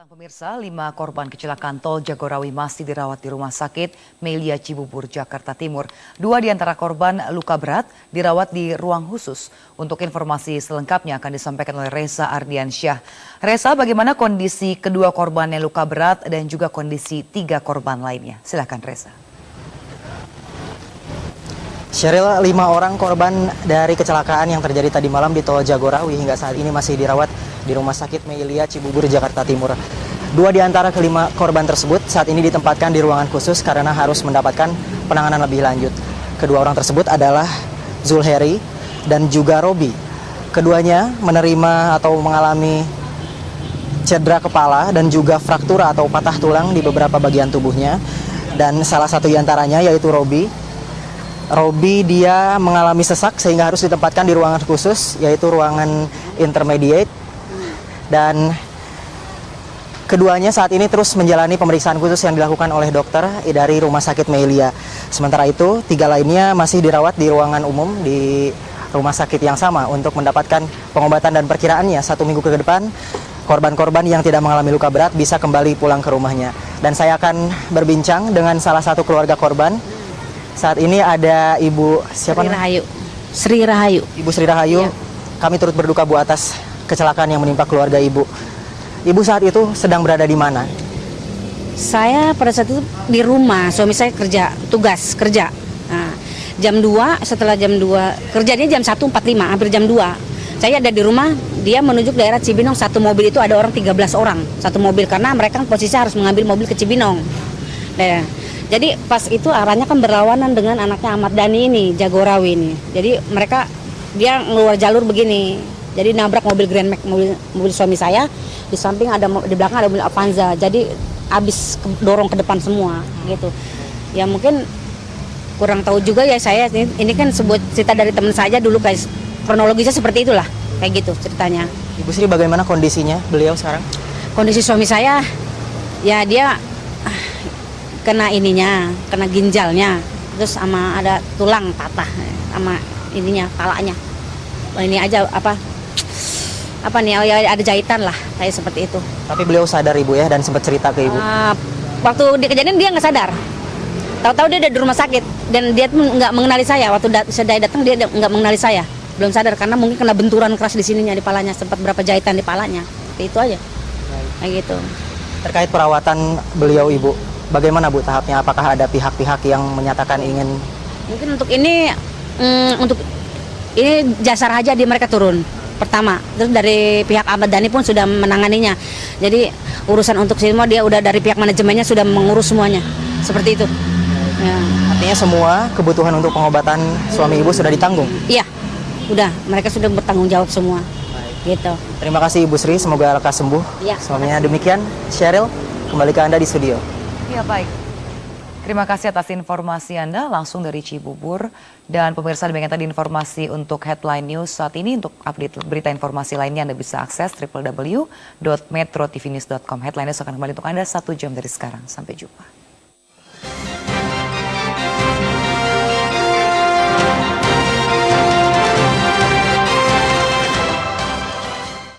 Pemirsa, 5 korban kecelakaan tol Jagorawi masih dirawat di Rumah Sakit Melia Cibubur, Jakarta Timur. 2 di antara korban luka berat dirawat di ruang khusus. Untuk informasi selengkapnya akan disampaikan oleh Reza Ardiansyah. Reza, bagaimana kondisi kedua korban yang luka berat dan juga kondisi 3 korban lainnya? Silakan Reza. Sheryl, 5 orang korban dari kecelakaan yang terjadi tadi malam di tol Jagorawi hingga saat ini masih dirawat di Rumah Sakit Melia Cibubur, Jakarta Timur. 2 di antara kelima korban tersebut saat ini ditempatkan di ruangan khusus karena harus mendapatkan penanganan lebih lanjut. Kedua orang tersebut adalah Zulheri dan juga Robi. Keduanya menerima atau mengalami cedera kepala dan juga fraktura atau patah tulang di beberapa bagian tubuhnya. Dan salah satu di antaranya yaitu Robi dia mengalami sesak sehingga harus ditempatkan di ruangan khusus yaitu ruangan intermediate, dan keduanya saat ini terus menjalani pemeriksaan khusus yang dilakukan oleh dokter dari Rumah Sakit Melia. Sementara itu 3 lainnya masih dirawat di ruangan umum di rumah sakit yang sama untuk mendapatkan pengobatan, dan perkiraannya 1 minggu ke depan korban-korban yang tidak mengalami luka berat bisa kembali pulang ke rumahnya. Dan saya akan berbincang dengan salah satu keluarga korban. Saat ini ada Ibu siapa? Sri Rahayu. Ibu Sri Rahayu. Ya. Kami turut berduka Bu atas kecelakaan yang menimpa keluarga Ibu. Ibu saat itu sedang berada di mana? Saya pada saat itu di rumah, suami saya tugas kerja. Nah, jam 2, setelah jam 2, kerjanya jam 1.45, hampir jam 2. Saya ada di rumah, dia menuju ke daerah Cibinong, satu mobil itu ada orang 13 orang, satu mobil, karena mereka posisi harus mengambil mobil ke Cibinong. Nah, jadi pas itu arahnya kan berlawanan dengan anaknya Ahmad Dhani ini, Jagorawi ini. Jadi dia ngeluar jalur begini. Jadi nabrak mobil Grand Max, mobil suami saya. Di samping di belakang ada mobil Avanza. Jadi habis dorong ke depan semua gitu. Ya mungkin kurang tahu juga ya saya. Ini kan sebuah cerita dari teman saya dulu, guys. Kronologisnya seperti itulah, kayak gitu ceritanya. Ibu Sri, bagaimana kondisinya beliau sekarang? Kondisi suami saya, ya dia kena ginjalnya, terus sama ada tulang patah, sama ininya, palanya. Ini aja apa nih, ada jahitan lah, kayak seperti itu. Tapi beliau sadar Ibu ya, dan sempat cerita ke Ibu? Waktu di kejadian dia nggak sadar. Tahu-tahu dia ada di rumah sakit, dan dia pun nggak mengenali saya. Waktu saya datang dia nggak mengenali saya, belum sadar karena mungkin kena benturan keras di sininya, di palanya, sempat berapa jahitan di palanya. Itu aja, kayak gitu. Terkait perawatan beliau Ibu, bagaimana Bu tahapnya? Apakah ada pihak-pihak yang menyatakan ingin? Mungkin untuk ini jasa raja mereka turun pertama. Terus dari pihak Ahmad Dhani pun sudah menanganinya. Jadi urusan untuk semua dia udah dari pihak manajemennya sudah mengurus semuanya. Seperti itu. Ya. Artinya semua kebutuhan untuk pengobatan suami Ibu sudah ditanggung? Iya, udah. Mereka sudah bertanggung jawab semua. Baik. Gitu. Terima kasih Ibu Sri, semoga lekas sembuh. Ya, suaminya. Demikian, Sheryl, kembali ke Anda di studio. Ya baik, terima kasih atas informasi Anda langsung dari Cibubur. Dan pemirsa, demikian tadi informasi untuk Headline News saat ini. Untuk update berita informasi lainnya Anda bisa akses www.metrotvnews.com. Headline News akan kembali untuk Anda 1 jam dari sekarang. Sampai jumpa.